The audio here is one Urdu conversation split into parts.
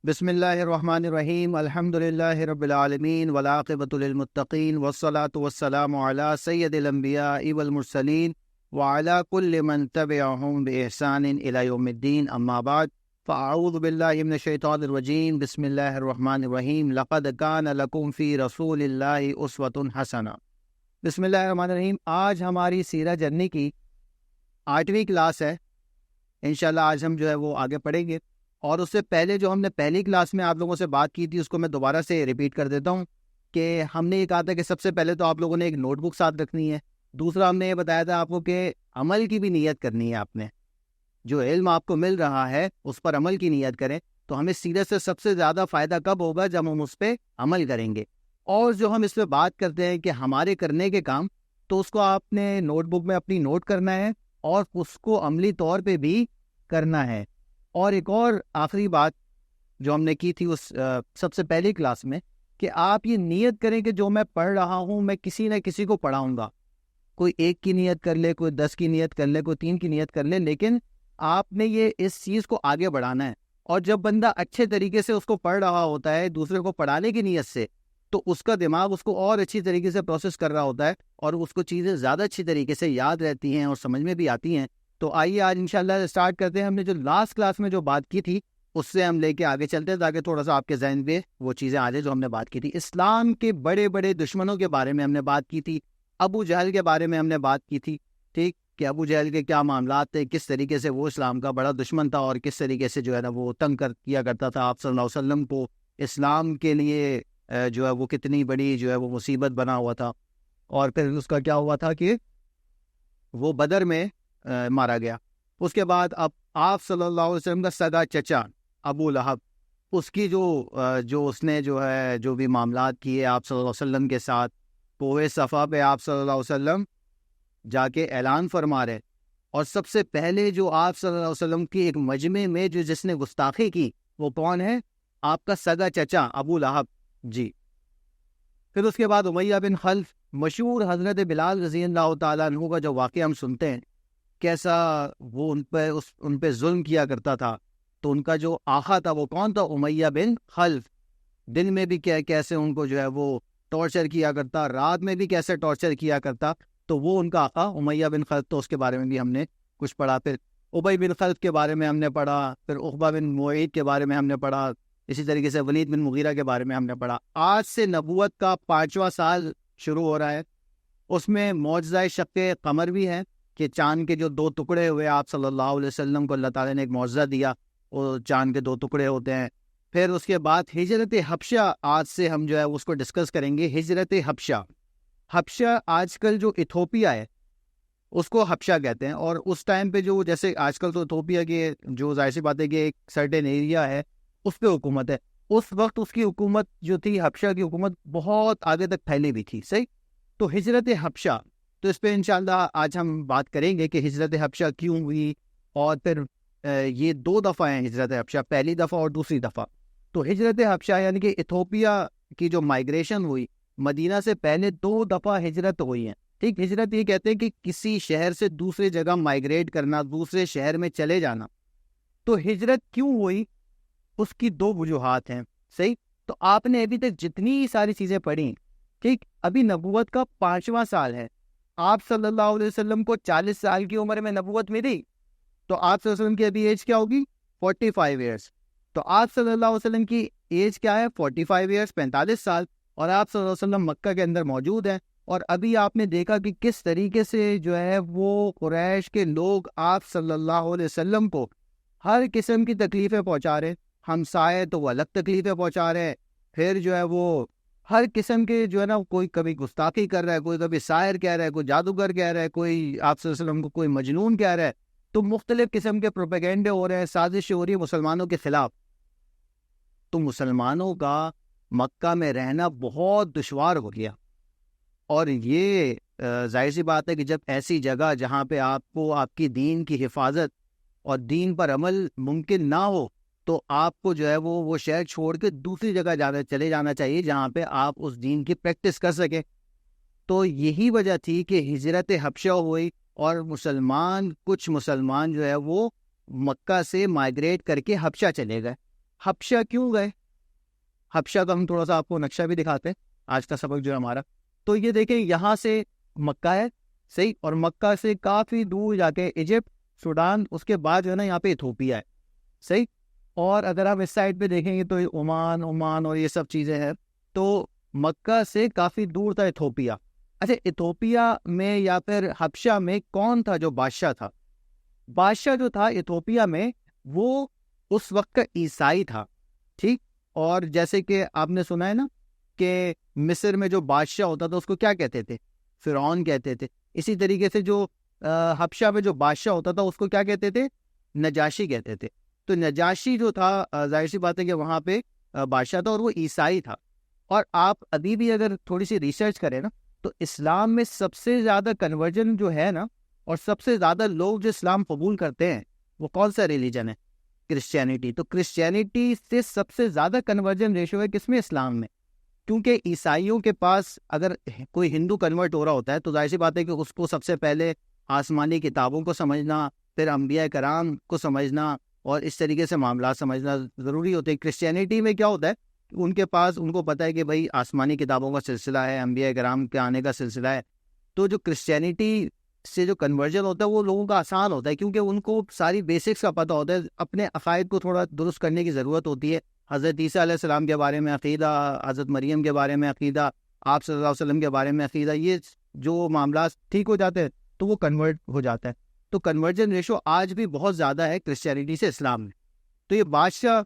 بسم اللہ الرحمن الرحیم الحمد للہ رب العالمین والعاقبۃ للمتقین والصلاة والسلام علی سید الانبیاء والمرسلین وعلی کل من تبعہم بإحسان الی یوم الدین اما بعد فاعوذ باللہ من الشیطان الرجیم بسم اللہ الرحمن الرحیم لقد کان لکم فی رسول اللہ اسوۃ حسنہ۔ بسم اللہ الرحمن الرحیم۔ آج ہماری سیرہ جرنی کی 8ویں کلاس ہے۔ انشاءاللہ آج ہم وہ آگے پڑھیں گے، اور اس سے پہلے جو ہم نے پہلی کلاس میں آپ لوگوں سے بات کی تھی اس کو میں دوبارہ سے ریپیٹ کر دیتا ہوں کہ ہم نے یہ کہا تھا کہ سب سے پہلے تو آپ لوگوں نے ایک نوٹ بک ساتھ رکھنی ہے۔ دوسرا ہم نے یہ بتایا تھا آپ کو کہ عمل کی بھی نیت کرنی ہے، آپ نے جو علم آپ کو مل رہا ہے اس پر عمل کی نیت کریں، تو ہمیں سیرت سے سب سے زیادہ فائدہ کب ہوگا؟ جب ہم اس پہ عمل کریں گے۔ اور جو ہم اس پہ بات کرتے ہیں کہ ہمارے کرنے کے کام، تو اس کو آپ نے نوٹ بک میں اپنی نوٹ کرنا ہے اور اس کو عملی طور پہ بھی کرنا ہے۔ اور ایک اور آخری بات جو ہم نے کی تھی اس سب سے پہلی کلاس میں، کہ آپ یہ نیت کریں کہ جو میں پڑھ رہا ہوں میں کسی نہ کسی کو پڑھاؤں گا۔ کوئی 1 کی نیت کر لے، کوئی 10 کی نیت کر لے، کوئی 3 کی نیت کر لے، لیکن آپ نے اس چیز کو آگے بڑھانا ہے۔ اور جب بندہ اچھے طریقے سے اس کو پڑھ رہا ہوتا ہے دوسرے کو پڑھانے کی نیت سے، تو اس کا دماغ اس کو اور اچھی طریقے سے پروسیس کر رہا ہوتا ہے اور اس کو چیزیں زیادہ اچھی طریقے سے یاد رہتی ہیں اور سمجھ میں بھی آتی ہیں۔ تو آئیے آج انشاءاللہ اسٹارٹ کرتے ہیں۔ ہم نے جو لاسٹ کلاس میں جو بات کی تھی اس سے ہم لے کے آگے چلتے ہیں تاکہ تھوڑا سا آپ کے ذہن میں وہ چیزیں آ جائیں جو ہم نے بات کی تھی۔ اسلام کے بڑے بڑے دشمنوں کے بارے میں ہم نے بات کی تھی، ابو جہل کے بارے میں ہم نے بات کی تھی، ٹھیک، کہ ابو جہل کے کیا معاملات تھے، کس طریقے سے وہ اسلام کا بڑا دشمن تھا اور کس طریقے سے وہ تنگ کیا کرتا تھا آپ صلی اللہ علیہ وسلم کو۔ اسلام کے لیے وہ کتنی بڑی وہ مصیبت بنا ہوا تھا، اور پھر اس کا کیا ہوا تھا کہ وہ بدر میں مارا گیا۔ اس کے بعد اب آپ صلی اللہ علیہ وسلم کا سگا چچا ابو لہب، اس کی جو اس نے جو بھی معاملات کیے آپ صلی اللہ علیہ وسلم کے ساتھ، کوہ صفا پہ آپ صلی اللہ علیہ وسلم جا کے اعلان فرما رہے، اور سب سے پہلے جو آپ صلی اللہ علیہ وسلم کی ایک مجمع میں جس نے گستاخی کی وہ کون ہے؟ آپ کا سگا چچا ابو لہب جی۔ پھر اس کے بعد امیہ بن خلف، مشہور حضرت بلال رضی اللہ تعالیٰ عنہ کا جو واقعہ ہم سنتے ہیں، کیسا وہ ان پہ ظلم کیا کرتا تھا۔ تو ان کا جو آقا تھا وہ کون تھا؟ امیہ بن خلف۔ دن میں بھی کیسے ان کو وہ ٹارچر کیا کرتا، رات میں بھی کیسے ٹارچر کیا کرتا، تو وہ ان کا آقا امیہ بن خلف۔ تو اس کے بارے میں بھی ہم نے کچھ پڑھا۔ پھر ابی بن خلف کے بارے میں ہم نے پڑھا، پھر عقبہ بن معیط کے بارے میں ہم نے پڑھا، اسی طریقے سے ولید بن مغیرہ کے بارے میں ہم نے پڑھا۔ آج سے نبوت کا 5واں سال شروع ہو رہا ہے۔ اس میں معجزہ شق قمر بھی ہے کہ چاند کے جو 2 ٹکڑے ہوئے آپ صلی اللہ علیہ وسلم کو اللہ تعالیٰ نے ایک معجزہ دیا، وہ چاند کے 2 ٹکڑے ہوتے ہیں۔ پھر اس کے بعد ہجرت حبشہ، آج سے ہم اس کو ڈسکس کریں گے۔ ہجرت حبشہ آج کل جو ایتھوپیا ہے اس کو حبشہ کہتے ہیں، اور اس ٹائم پہ جیسے آج کل تو ایتھوپیا کے ظاہر سی بات ہے کہ ایک سرٹن ایریا ہے اس پہ حکومت ہے، اس وقت اس کی حکومت جو تھی حبشہ کی حکومت بہت آگے تک پھیلی بھی تھی، صحیح۔ تو ہجرت حبشہ، تو اس پہ انشاءاللہ آج ہم بات کریں گے کہ ہجرت حبشہ کیوں ہوئی، اور پھر یہ 2 دفعہ ہیں ہجرت حبشہ، پہلی دفعہ اور دوسری دفعہ۔ تو ہجرت حبشہ یعنی کہ ایتھوپیا کی جو مائگریشن ہوئی، مدینہ سے پہلے 2 دفعہ ہجرت ہوئی ہیں، ٹھیک۔ ہجرت یہ کہتے ہیں کہ کسی شہر سے دوسرے جگہ مائگریٹ کرنا، دوسرے شہر میں چلے جانا۔ تو ہجرت کیوں ہوئی اس کی 2 وجوہات ہیں، صحیح۔ تو آپ نے ابھی تک جتنی ساری چیزیں پڑھی، ٹھیک، ابھی نبوت کا 5واں سال ہے۔ آپ صلی اللہ علیہ وسلم کو 40 سال کی عمر میں نبوت ملی، تو آپ صلی اللہ علیہ وسلم کی ابھی ایج کیا ہوگی؟ 45 ایئرس۔ تو آپ صلی اللہ علیہ وسلم کی ایج کیا ہے؟ 45 ایئرس، 45 سال، اور آپ صلی اللہ علیہ وسلم مکہ کے اندر موجود ہیں۔ اور ابھی آپ نے دیکھا کہ کس طریقے سے وہ قریش کے لوگ آپ صلی اللہ علیہ وسلم کو ہر قسم کی تکلیفیں پہنچا رہے، ہمسائے تو وہ الگ تکلیفیں پہنچا رہے ہیں، پھر وہ ہر قسم کے کوئی کبھی گستاخی کر رہا ہے، کوئی کبھی ساحر کہہ رہا ہے، کوئی جادوگر کہہ رہا ہے، کوئی آپ صلی اللہ علیہ وسلم کو کوئی مجنون کہہ رہا ہے۔ تو مختلف قسم کے پروپیگنڈے ہو رہے ہیں، سازشیں ہو رہی ہیں مسلمانوں کے خلاف۔ تو مسلمانوں کا مکہ میں رہنا بہت دشوار ہو گیا، اور یہ ظاہر سی بات ہے کہ جب ایسی جگہ جہاں پہ آپ کو آپ کی دین کی حفاظت اور دین پر عمل ممکن نہ ہو، تو آپ کو وہ شہر چھوڑ کے دوسری جگہ چلے جانا چاہیے جہاں پہ آپ اس دین کی پریکٹس کر سکیں۔ تو یہی وجہ تھی کہ ہجرت حبشہ ہوئی، اور کچھ مسلمان وہ مکہ سے مائگریٹ کر کے حبشہ چلے گئے۔ حبشہ کیوں گئے؟ حبشہ کا ہم تھوڑا سا آپ کو نقشہ بھی دکھاتے ہیں، آج کا سبق جو ہے ہمارا. تو یہ دیکھیں یہاں سے مکہ ہے صحیح، اور مکہ سے کافی دور جا کے ایجپٹ، سوڈان، اس کے بعد جو ہے نا یہاں پہ ایتھوپیا ہے صحیح. اور اگر آپ اس سائڈ پہ دیکھیں گے تو عمان اور یہ سب چیزیں ہیں. تو مکہ سے کافی دور تھا ایتھوپیا. اچھا ایتھوپیا میں یا پھر حبشہ میں کون تھا جو بادشاہ تھا؟ بادشاہ جو تھا ایتھوپیا میں وہ اس وقت کا عیسائی تھا ٹھیک. اور جیسے کہ آپ نے سنا ہے نا کہ مصر میں جو بادشاہ ہوتا تھا اس کو کیا کہتے تھے؟ فرعون کہتے تھے. اسی طریقے سے جو حبشہ میں جو بادشاہ ہوتا تھا اس کو کیا کہتے تھے؟ نجاشی کہتے تھے. تو نجاشی جو تھا ظاہر سی بات ہے کہ وہاں پہ بادشاہ تھا اور وہ عیسائی تھا. اور آپ ابھی بھی اگر تھوڑی سی ریسرچ کریں نا تو اسلام میں سب سے زیادہ کنورژن جو ہے نا، اور سب سے زیادہ لوگ جو اسلام قبول کرتے ہیں وہ کون سا ریلیجن ہے؟ کرسچینٹی. تو کرسچینٹی سے سب سے زیادہ کنورژن ریشو ہے کس میں؟ اسلام میں. کیونکہ عیسائیوں کے پاس اگر کوئی ہندو کنورٹ ہو رہا ہوتا ہے تو ظاہر سی بات ہے کہ اس کو سب سے پہلے آسمانی کتابوں کو سمجھنا، پھر انبیاء کرام کو سمجھنا اور اس طریقے سے معاملات سمجھنا ضروری ہوتے ہیں. کرسچینٹی میں کیا ہوتا ہے؟ ان کے پاس ان کو پتہ ہے کہ بھائی آسمانی کتابوں کا سلسلہ ہے، انبیاء کرام کے آنے کا سلسلہ ہے. تو جو کرسچینٹی سے جو کنورژن ہوتا ہے وہ لوگوں کا آسان ہوتا ہے کیونکہ ان کو ساری بیسکس کا پتہ ہوتا ہے. اپنے عقائد کو تھوڑا درست کرنے کی ضرورت ہوتی ہے. حضرت عیسیٰ علیہ السلام کے بارے میں عقیدہ، حضرت مریم کے بارے میں عقیدہ، آپ صلی اللہ علیہ وسلم کے بارے میں عقیدہ، یہ جو معاملات ٹھیک ہو جاتے ہیں تو وہ کنورٹ ہو جاتا ہے. تو کنورجن ریشو آج بھی بہت زیادہ ہے کرسچینٹی سے اسلام میں. تو یہ بادشاہ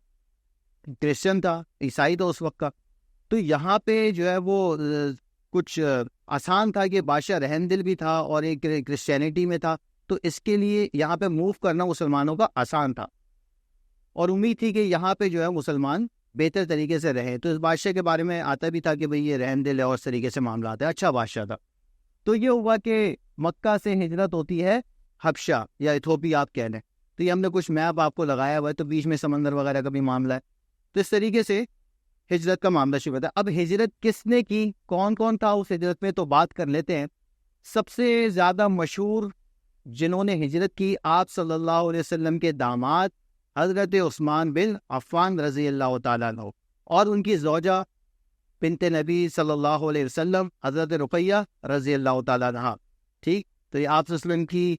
کرسچن تھا، عیسائی تھا اس وقت کا. تو یہاں پہ جو ہے وہ کچھ آسان تھا کہ بادشاہ رحم دل بھی تھا اور ایک کرسچینٹی میں تھا، تو اس کے لیے یہاں پہ موو کرنا مسلمانوں کا آسان تھا اور امید تھی کہ یہاں پہ جو ہے مسلمان بہتر طریقے سے رہے. تو اس بادشاہ کے بارے میں آتا بھی تھا کہ بھئی یہ رحم دل ہے اور اس طریقے سے معاملات ہے، اچھا بادشاہ تھا. تو یہ ہوا کہ مکہ سے ہجرت ہوتی ہے حبشہ یا ایتھوپیا آپ کہہ لیں. تو یہ ہم نے کچھ میپ آپ کو لگایا ہوا ہے، تو بیچ میں سمندر وغیرہ کا بھی معاملہ ہے. تو اس طریقے سے ہجرت کا معاملہ شروع ہوتا ہے. اب ہجرت کس نے کی، کون کون تھا اس ہجرت میں، تو بات کر لیتے ہیں. سب سے زیادہ مشہور جنہوں نے ہجرت کی آپ صلی اللہ علیہ وسلم کے داماد حضرت عثمان بن عفان رضی اللہ تعالیٰ عنہ اور ان کی زوجہ بنت نبی صلی اللہ علیہ وسلم حضرت رقیہ رضی اللہ تعالیٰ عنہ ٹھیک. تو یہ آپ صلی اللہ علیہ وسلم کی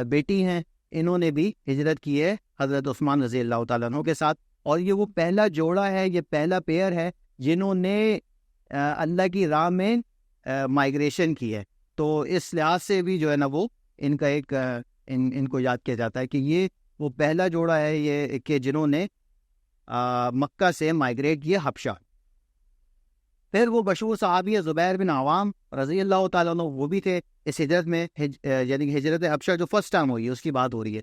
بیٹی ہیں، انہوں نے بھی ہجرت کی ہے حضرت عثمان رضی اللہ تعالیٰ عنہ کے ساتھ. اور یہ وہ پہلا جوڑا ہے، یہ پہلا پیئر ہے جنہوں نے اللہ کی راہ میں مائگریشن کی ہے. تو اس لحاظ سے بھی جو ہے نا وہ ان کا ایک ان کو یاد کیا جاتا ہے کہ یہ وہ پہلا جوڑا ہے یہ کہ جنہوں نے مکہ سے مائگریٹ کیا حبشہ. پھر وہ مشہور صحابی زبیر بن عوام رضی اللہ تعالیٰ عنہ وہ بھی تھے اس ہجرت میں، یعنی کہ ہجرت حبشہ جو فرسٹ ٹائم ہوئی ہے اس کی بات ہو رہی ہے.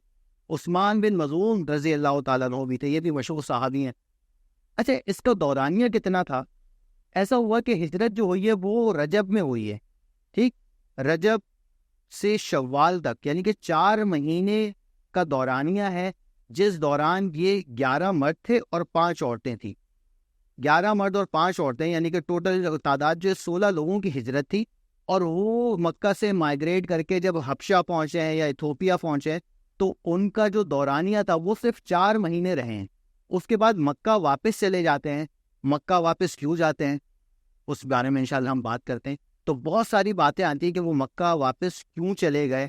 عثمان بن مظعون رضی اللہ تعالیٰ عنہ بھی تھے، یہ بھی مشہور صحابی ہیں. اچھا اس کا دورانیہ کتنا تھا؟ ایسا ہوا کہ ہجرت جو ہوئی ہے وہ رجب میں ہوئی ہے ٹھیک. رجب سے شوال تک یعنی کہ 4 مہینے کا دورانیہ ہے، جس دوران یہ 11 مرد تھے اور 5 عورتیں تھیں. 11 مرد اور 5 عورتیں یعنی کہ ٹوٹل تعداد جو 16 لوگوں کی ہجرت تھی. اور وہ مکہ سے مائگریٹ کر کے جب حبشہ پہنچے ہیں یا ایتھوپیا پہنچے ہیں تو ان کا جو دورانیہ تھا وہ صرف 4 مہینے رہے ہیں. اس کے بعد مکہ واپس چلے جاتے ہیں. مکہ واپس کیوں جاتے ہیں اس بارے میں انشاءاللہ ہم بات کرتے ہیں. تو بہت ساری باتیں آتی ہیں کہ وہ مکہ واپس کیوں چلے گئے.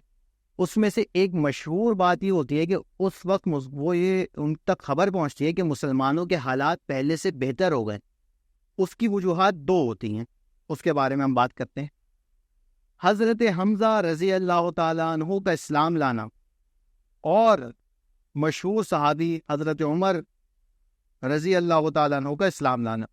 اس میں سے ایک مشہور بات یہ ہوتی ہے کہ اس وقت وہ یہ ان تک خبر پہنچتی ہے کہ مسلمانوں کے حالات پہلے سے بہتر ہو گئے. اس کی وجوہات 2 ہوتی ہیں، اس کے بارے میں ہم بات کرتے ہیں. حضرت حمزہ رضی اللہ تعالیٰ عنہ کا اسلام لانا اور مشہور صحابی حضرت عمر رضی اللہ تعالیٰ عنہ کا اسلام لانا،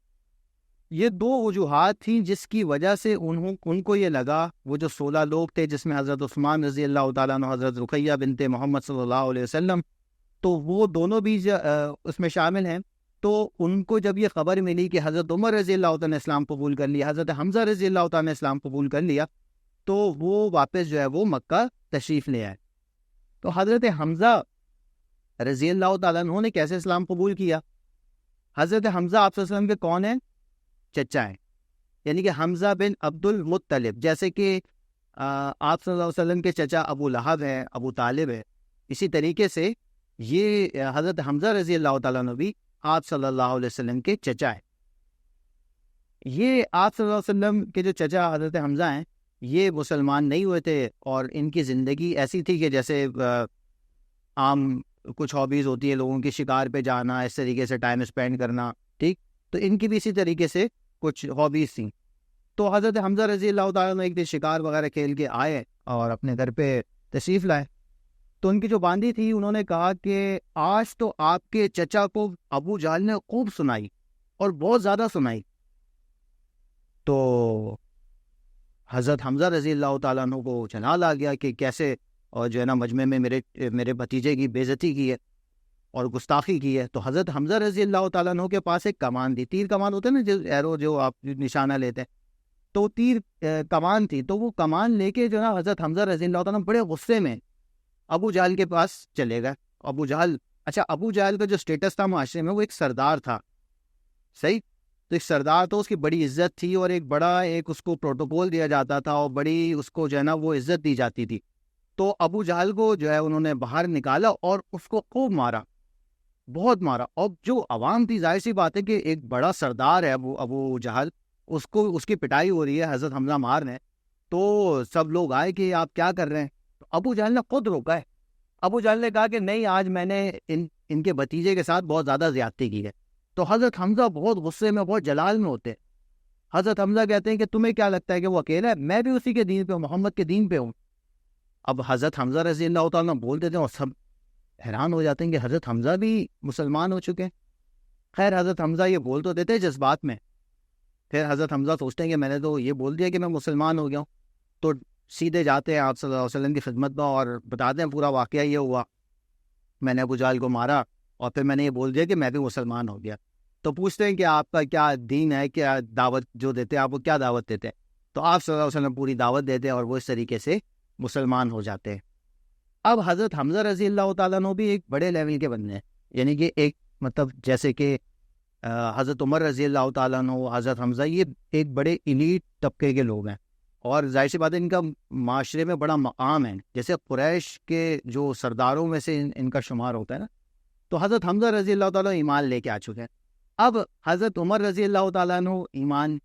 یہ 2 وجوہات تھیں جس کی وجہ سے ان کو یہ لگا، وہ جو 16 لوگ تھے جس میں حضرت عثمان رضی اللہ تعالیٰ عنہ، حضرت رقیہ بنت محمد صلی اللہ علیہ وسلم، تو وہ دونوں بھی اس میں شامل ہیں. تو ان کو جب یہ خبر ملی کہ حضرت عمر رضی اللہ تعالیٰ نے اسلام قبول کر لیا، حضرت حمزہ رضی اللہ تعالیٰ نے اسلام قبول کر لیا، تو وہ واپس جو ہے وہ مکہ تشریف لے آئے. تو حضرت حمزہ رضی اللہ تعالیٰ عنہ نے کیسے اسلام قبول کیا؟ حضرت حمزہ آپ صلی اللہ علیہ وسلم کے کون ہیں؟ چچا ہیں، یعنی کہ حمزہ بن عبد المطلب. جیسے کہ آپ صلی اللہ علیہ وسلم کے چچا ابو لہب ہیں، ابو طالب ہے، اسی طریقے سے یہ حضرت حمزہ رضی اللہ تعالیٰ عنہ بھی آپ صلی اللہ علیہ وسلم کے چچا ہیں. یہ آپ صلی اللہ علیہ وسلم کے جو چچا حضرت حمزہ ہیں یہ مسلمان نہیں ہوئے تھے، اور ان کی زندگی ایسی تھی کہ جیسے عام کچھ ہابیز ہوتی ہے لوگوں کی، شکار پہ جانا، اس طریقے سے ٹائم اسپینڈ کرنا، ٹھیک. تو ان کی بھی اسی طریقے سے کچھ ہابیز تھیں. تو حضرت حمزہ رضی اللہ تعالیٰ نے ایک دن شکار وغیرہ کھیل کے آئے اور اپنے گھر پہ تشریف لائے. تو ان کی جو باندی تھی انہوں نے کہا کہ آج تو آپ کے چچا کو ابو جہل نے خوب سنائی اور بہت زیادہ سنائی. تو حضرت حمزہ رضی اللہ تعالیٰ عنہ کو جلال آ گیا کہ کیسے اور جو ہے نا مجمع میں میرے بھتیجے کی بے عزتی کی ہے اور گستاخی کی ہے. تو حضرت حمزہ رضی اللہ تعالیٰ عنہ کے پاس ایک کمان تھی، تیر کمان ہوتے ہیں نا، جو ایرو جو آپ نشانہ لیتے ہیں، تو تیر کمان تھی. تو وہ کمان لے کے جو ہے نا حضرت حمزہ رضی اللہ تعالیٰ عنہ بڑے غصے میں ابو جہل کے پاس چلے گئے. ابو جہل، اچھا ابو جہل کا جو سٹیٹس تھا معاشرے میں وہ ایک سردار تھا، صحیح. تو ایک سردار تو اس کی بڑی عزت تھی اور ایک بڑا اس کو پروٹوکول دیا جاتا تھا اور بڑی اس کو جو ہے نا وہ عزت دی جاتی تھی. تو ابو جہل کو جو ہے انہوں نے باہر نکالا اور اس کو خوب مارا، بہت مارا. اور جو عوام تھی، ظاہر سی بات ہے کہ ایک بڑا سردار ہے ابو جہل، اس کی پٹائی ہو رہی ہے، حضرت حمزہ مار رہے ہیں. تو سب لوگ آئے کہ آپ کیا کر رہے ہیں. تو ابو جہل نے خود روکا ہے. ابو جہل نے کہا کہ نہیں، آج میں نے ان کے بھتیجے کے ساتھ بہت زیادہ زیادتی کی ہے. تو حضرت حمزہ بہت غصے میں، بہت جلال میں ہوتے. حضرت حمزہ کہتے ہیں کہ تمہیں کیا لگتا ہے کہ وہ اکیلا ہے؟ میں بھی اسی کے دین پہ ہوں، محمد کے دین پہ ہوں. اب حضرت حمزہ رضی اللہ تعالیٰ بول دیتے ہیں اور سب حیران ہو جاتے ہیں کہ حضرت حمزہ بھی مسلمان ہو چکے ہیں. خیر حضرت حمزہ یہ بول تو دیتے ہیں جذبات میں، پھر حضرت حمزہ سوچتے ہیں کہ میں نے تو یہ بول دیا کہ میں مسلمان ہو گیا ہوں. تو سیدھے جاتے ہیں آپ صلی اللہ علیہ وسلم کی خدمت میں اور بتاتے ہیں پورا واقعہ یہ ہوا، میں نے ابو جہل کو مارا اور پھر میں نے یہ بول دیا کہ میں بھی مسلمان ہو گیا. تو پوچھتے ہیں کہ آپ کا کیا دین ہے، کیا دعوت جو دیتے ہیں، آپ کو کیا دعوت دیتے ہیں؟ تو آپ صلی اللہ علیہ وسلم پوری دعوت دیتے ہیں اور وہ اس طریقے سے مسلمان ہو جاتے ہیں. اب حضرت حمزہ رضی اللہ تعالیٰ عنہ بھی ایک بڑے لیول کے بندے ہیں، یعنی کہ ایک مطلب جیسے کہ حضرت عمر رضی اللہ تعالیٰ عنہ، حضرت حمزہ، یہ ایک بڑے ایلیٹ طبقے کے لوگ ہیں اور ظاہر سی بات ہے ان کا معاشرے میں بڑا مقام ہے، جیسے قریش کے جو سرداروں میں سے ان کا شمار ہوتا ہے نا. تو حضرت حمزہ رضی اللہ تعالیٰ ایمان لے کے آ چکے ہیں. اب حضرت عمر رضی اللہ تعالیٰ عنہ ایمان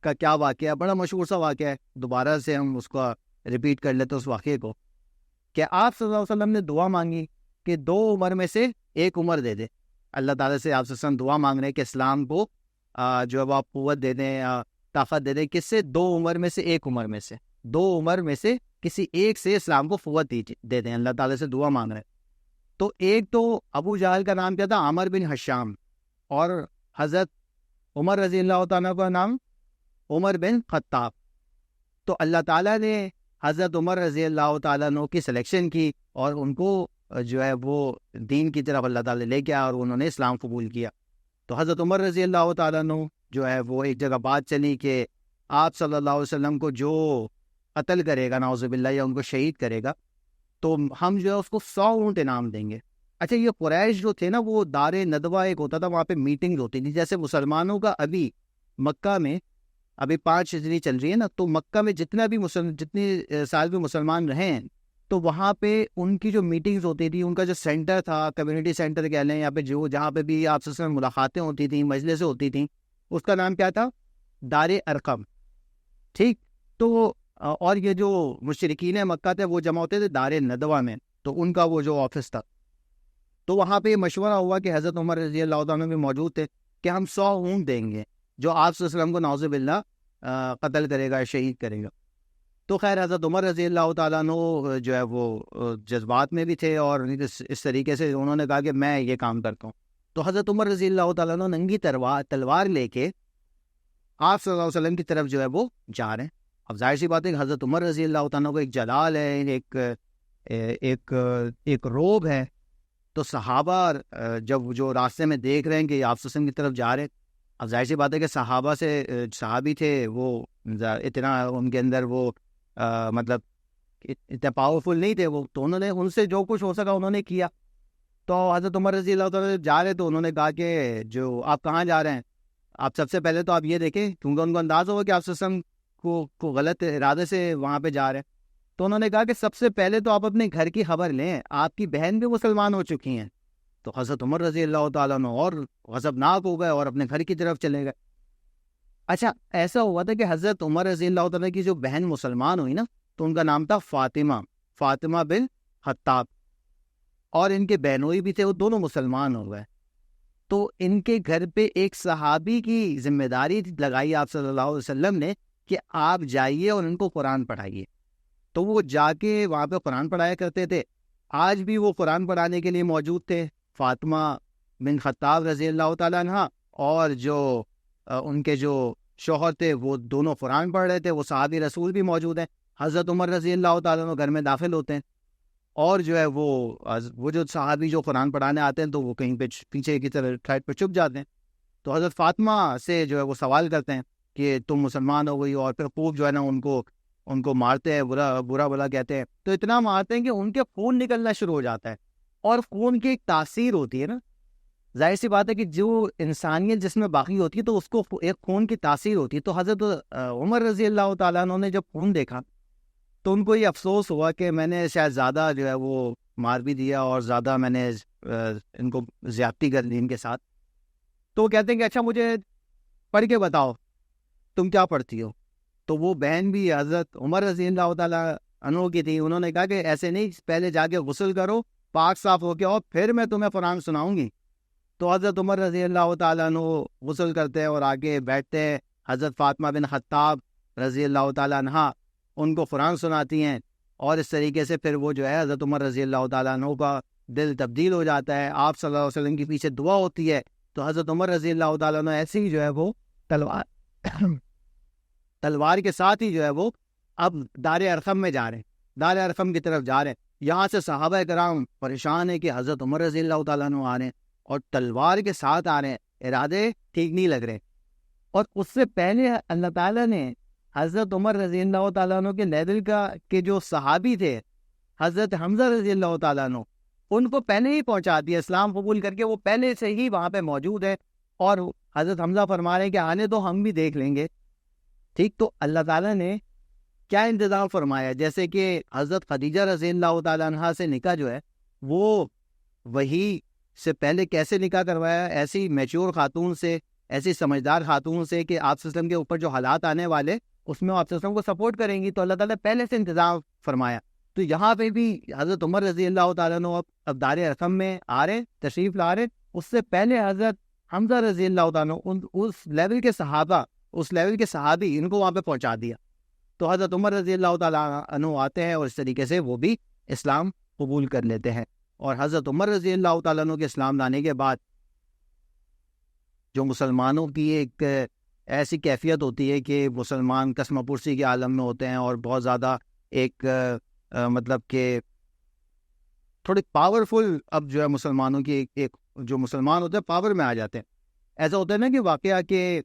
کا کیا واقعہ ہے، بڑا مشہور سا واقعہ ہے، دوبارہ سے ہم اس کو ریپیٹ کر لیتے اس واقعے کو، کہ آپ صلی اللہ علیہ وسلم نے دعا مانگی کہ 2 عمر میں سے 1 عمر دے دے. اللہ تعالیٰ سے آپ صلی اللہ علیہ وسلم دعا مانگ رہے ہیں کہ اسلام کو جو ہے وہ آپ قوت دے دیں، طاقت دے دیں. کس سے؟ 2 عمر میں سے 1 عمر میں سے، 2 عمر میں سے کسی ایک سے اسلام کو قوت دے دیں. اللہ تعالیٰ سے دعا مانگ رہے ہیں. تو ایک تو ابو جہل کا نام کیا تھا؟ عامر بن حشام، اور حضرت عمر رضی اللہ تعالیٰ کا نام عمر بن خطاب. تو اللہ تعالیٰ نے حضرت عمر رضی اللہ تعالیٰ عنہ کی سلیکشن کی اور ان کو جو ہے وہ دین کی طرف اللہ تعالیٰ لے کے آیا اور انہوں نے اسلام قبول کیا. تو حضرت عمر رضی اللہ تعالیٰ عنہ جو ہے وہ ایک جگہ بات چلی کہ آپ صلی اللہ علیہ وسلم کو جو قتل کرے گا نعوذ باللہ یا ان کو شہید کرے گا تو ہم جو ہے اس کو 100 اونٹ انعام دیں گے. اچھا یہ قریش جو تھے نا، وہ دار ندوہ ایک ہوتا تھا، وہاں پہ میٹنگ ہوتی تھی. جیسے مسلمانوں کا ابھی مکہ میں ابھی 5 ہجری چل رہی ہے نا، تو مکہ میں جتنی سال بھی مسلمان رہے ہیں تو وہاں پہ ان کی جو میٹنگز ہوتی تھی، ان کا جو سینٹر تھا، کمیونٹی سینٹر کہہ لیں، یا پہ جہاں پہ بھی آپ سے ملاقاتیں ہوتی تھیں، مجلسیں ہوتی تھیں، اس کا نام کیا تھا؟ دار ارقم. ٹھیک. تو اور یہ جو مشرکین مکہ تھے وہ جمع ہوتے تھے دار ندوہ میں، تو ان کا وہ جو آفس تھا. تو وہاں پہ یہ مشورہ ہوا کہ حضرت عمر رضی اللہ تعالیٰ بھی موجود تھے کہ ہم 100 اونٹ دیں گے جو آپ صلی اللہ علیہ وسلم کو نعوذ باللہ قتل کرے گا، شہید کرے گا. تو خیر حضرت عمر رضی اللہ تعالیٰ عنہ جو ہے وہ جذبات میں بھی تھے اور اس طریقے سے انہوں نے کہا کہ میں یہ کام کرتا ہوں. تو حضرت عمر رضی اللہ تعالیٰ عنہ ننگی تلوار لے کے آپ صلی اللہ علیہ وسلم کی طرف جو ہے وہ جا رہے ہیں. اب ظاہر سی بات ہے کہ حضرت عمر رضی اللہ تعالیٰ عنہ کو ایک جلال ہے، ایک روب ہے. تو صحابہ جب جو راستے میں دیکھ رہے ہیں کہ آپ صلی اللہ علیہ وسلم کی طرف جا رہے ہیں، اب ظاہر سی بات ہے کہ صحابہ سے صحابی تھے وہ اتنا ان کے اندر وہ مطلب اتنے پاورفل نہیں تھے وہ، تو انہوں نے ان سے جو کچھ ہو سکا انہوں نے کیا. تو حضرت عمر رضی اللہ تعالیٰ جا رہے تو انہوں نے کہا کہ جو آپ کہاں جا رہے ہیں، آپ سب سے پہلے تو آپ یہ دیکھیں، کیونکہ ان کو انداز ہوگا کہ آپ صلی اللہ علیہ وسلم کو غلط ارادے سے وہاں پہ جا رہے ہیں. تو انہوں نے کہا کہ سب سے پہلے تو آپ اپنے گھر کی خبر لیں، آپ کی بہن بھی مسلمان ہو چکی ہیں، تو حضرت عمر رضی اللہ تعالیٰ عنہ اور غضبناک ہو گئے اور اپنے گھر کی طرف چلے گئے۔ اچھا ایسا ہوا تھا کہ حضرت عمر رضی اللہ تعالیٰ کی جو بہن مسلمان ہوئی نا، تو ان کا نام تھا فاطمہ بن خطاب، اور ان کے بہنوئی بھی تھے، وہ دونوں مسلمان ہو گئے۔ تو ان کے گھر پہ ایک صحابی کی ذمہ داری لگائی آپ صلی اللہ علیہ وسلم نے کہ آپ جائیے اور ان کو قرآن پڑھائیے۔ تو وہ جا کے وہاں پہ قرآن پڑھایا کرتے تھے، آج بھی وہ قرآن پڑھانے کے لیے موجود تھے۔ فاطمہ بن خطاب رضی اللہ تعالیٰ عنہ اور جو ان کے جو شوہر تھے وہ دونوں قرآن پڑھ رہے تھے، وہ صحابی رسول بھی موجود ہیں۔ حضرت عمر رضی اللہ تعالیٰ عنہ گھر میں داخل ہوتے ہیں، اور جو ہے وہ جو صحابی جو قرآن پڑھانے آتے ہیں تو وہ کہیں پہ پیچھے کی طرف سائڈ پہ چھپ جاتے ہیں۔ تو حضرت فاطمہ سے جو ہے وہ سوال کرتے ہیں کہ تم مسلمان ہو گئی، اور پھر خوب جو ہے نا ان کو مارتے ہیں، برا بلا کہتے ہیں۔ تو اتنا مارتے ہیں کہ ان کے خون نکلنا شروع ہو جاتا ہے، اور خون کی ایک تاثیر ہوتی ہے نا، ظاہر سی بات ہے کہ جو انسانیت جس میں باقی ہوتی ہے تو اس کو ایک خون کی تاثیر ہوتی ہے۔ تو حضرت عمر رضی اللہ تعالیٰ عنہ نے جب خون دیکھا تو ان کو یہ افسوس ہوا کہ میں نے شاید زیادہ جو ہے وہ مار بھی دیا، اور زیادہ میں نے ان کو زیادتی کر لی ان کے ساتھ۔ تو وہ کہتے ہیں کہ اچھا مجھے پڑھ کے بتاؤ تم کیا پڑھتی ہو۔ تو وہ بہن بھی حضرت عمر رضی اللہ تعالیٰ عنہ کی تھی، انہوں نے کہا کہ ایسے نہیں، پہلے جا کے غسل کرو، پاک صاف ہو کے، اور پھر میں تمہیں قرآن سناؤں گی۔ تو حضرت عمر رضی اللہ تعالیٰ عنہ غسل کرتے ہیں اور آگے بیٹھتے ہیں، حضرت فاطمہ بن خطاب رضی اللہ تعالیٰ عنہ ان کو قرآن سناتی ہیں، اور اس طریقے سے پھر وہ جو ہے حضرت عمر رضی اللہ تعالیٰ عنہ کا دل تبدیل ہو جاتا ہے۔ آپ صلی اللہ علیہ وسلم کے پیچھے دعا ہوتی ہے، تو حضرت عمر رضی اللہ تعالیٰ عنہ ایسے ہی جو ہے وہ تلوار کے ساتھ ہی جو ہے وہ اب دار ارقم میں جا رہے ہیں، دار ارقم کی طرف جا رہے ہیں۔ یہاں سے صحابہ کرام پریشان ہیں کہ حضرت عمر رضی اللہ تعالیٰ عنہ آ رہے ہیں اور تلوار کے ساتھ آ رہے ہیں، ارادے ٹھیک نہیں لگ رہے۔ اور اس سے پہلے اللہ تعالیٰ نے حضرت عمر رضی اللہ تعالیٰ عنہ کے لیول کے جو صحابی تھے، حضرت حمزہ رضی اللہ تعالیٰ عنہ، ان کو پہلے ہی پہنچا دیا، اسلام قبول کر کے وہ پہلے سے ہی وہاں پہ موجود ہے، اور حضرت حمزہ فرما رہے ہیں کہ آنے تو ہم بھی دیکھ لیں گے۔ ٹھیک، تو اللہ تعالیٰ نے کیا انتظام فرمایا، جیسے کہ حضرت خدیجہ رضی اللہ تعالیٰ عنہ سے نکاح جو ہے وہ وہی سے پہلے کیسے نکاح کروایا، ایسی میچور خاتون سے، ایسی سمجھدار خاتون سے کہ آپ وسلم کے اوپر جو حالات آنے والے اس میں آپ وسلم کو سپورٹ کریں گی، تو اللہ تعالیٰ پہلے سے انتظام فرمایا۔ تو یہاں پہ بھی حضرت عمر رضی اللہ تعالیٰ عنہ اب دار ارقم میں آ رہے، تشریف لا رہے، اس سے پہلے حضرت حمزہ رضی اللہ تعالیٰ عنہ اس لیول کے صحابہ، اس لیول کے صحابی ان کو وہاں پہ پہنچا دیا۔ تو حضرت عمر رضی اللہ تعالیٰ عنہ آتے ہیں اور اس طریقے سے وہ بھی اسلام قبول کر لیتے ہیں۔ اور حضرت عمر رضی اللہ تعالیٰ عنہ کے اسلام لانے کے بعد جو مسلمانوں کی ایک ایسی کیفیت ہوتی ہے کہ مسلمان قسم پرسی کے عالم میں ہوتے ہیں، اور بہت زیادہ ایک مطلب کہ تھوڑی پاورفل اب جو ہے مسلمانوں کی ایک جو مسلمان ہوتے ہیں پاور میں آ جاتے ہیں۔ ایسا ہوتا ہے نا کہ واقعہ کہ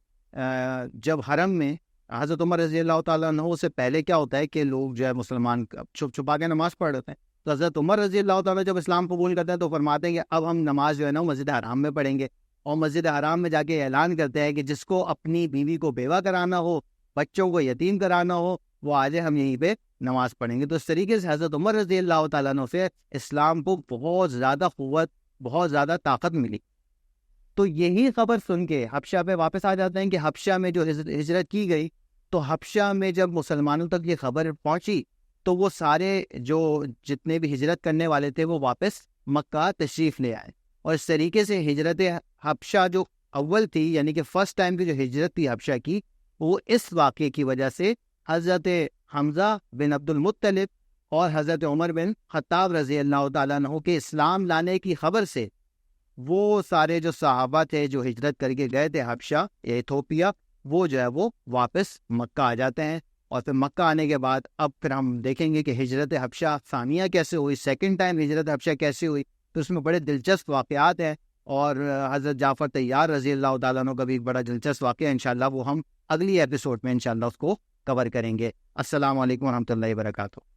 جب حرم میں حضرت عمر رضی اللہ تعالیٰ عنہ سے پہلے کیا ہوتا ہے کہ لوگ جو ہے مسلمان چھپ چھپا کے نماز پڑھ رہتے ہیں، تو حضرت عمر رضی اللہ تعالیٰ جب اسلام قبول کرتے ہیں تو فرماتے ہیں کہ اب ہم نماز جو ہے نا مسجد حرام میں پڑھیں گے، اور مسجد حرام میں جا کے اعلان کرتے ہیں کہ جس کو اپنی بیوی کو بیوہ کرانا ہو، بچوں کو یتیم کرانا ہو، وہ آ جائے، ہم یہیں پہ نماز پڑھیں گے۔ تو اس طریقے سے حضرت عمر رضی اللہ تعالیٰ عنہ سے اسلام کو بہت زیادہ قوت، بہت زیادہ طاقت ملی۔ تو یہی خبر سن کے حبشہ پہ واپس آ جاتے ہیں کہ حبشہ میں جو ہجرت کی گئی، تو حبشہ میں جب مسلمانوں تک یہ خبر پہنچی تو وہ سارے جو جتنے بھی ہجرت کرنے والے تھے وہ واپس مکہ تشریف لے آئے۔ اور اس طریقے سے ہجرت حبشہ جو اول تھی، یعنی کہ فرسٹ ٹائم کی جو ہجرت تھی حبشہ کی، وہ اس واقعے کی وجہ سے حضرت حمزہ بن عبد المطلب اور حضرت عمر بن خطاب رضی اللہ تعالیٰ عنہ کے اسلام لانے کی خبر سے وہ سارے جو صحابہ تھے جو ہجرت کر کے گئے تھے حبشہ یا ایتھوپیا، وہ جو ہے وہ واپس مکہ آ جاتے ہیں۔ اور پھر مکہ آنے کے بعد اب پھر ہم دیکھیں گے کہ ہجرت حبشہ ثانیہ کیسے ہوئی، سیکنڈ ٹائم ہجرت حبشہ کیسے ہوئی، تو اس میں بڑے دلچسپ واقعات ہیں، اور حضرت جعفر طیار رضی اللہ تعالیٰ عنہ کا بھی ایک بڑا دلچسپ واقعہ ہے، انشاءاللہ وہ ہم اگلی ایپیسوڈ میں انشاءاللہ اس کو کور کریں گے۔ السلام علیکم ورحمۃ اللہ وبرکاتہ۔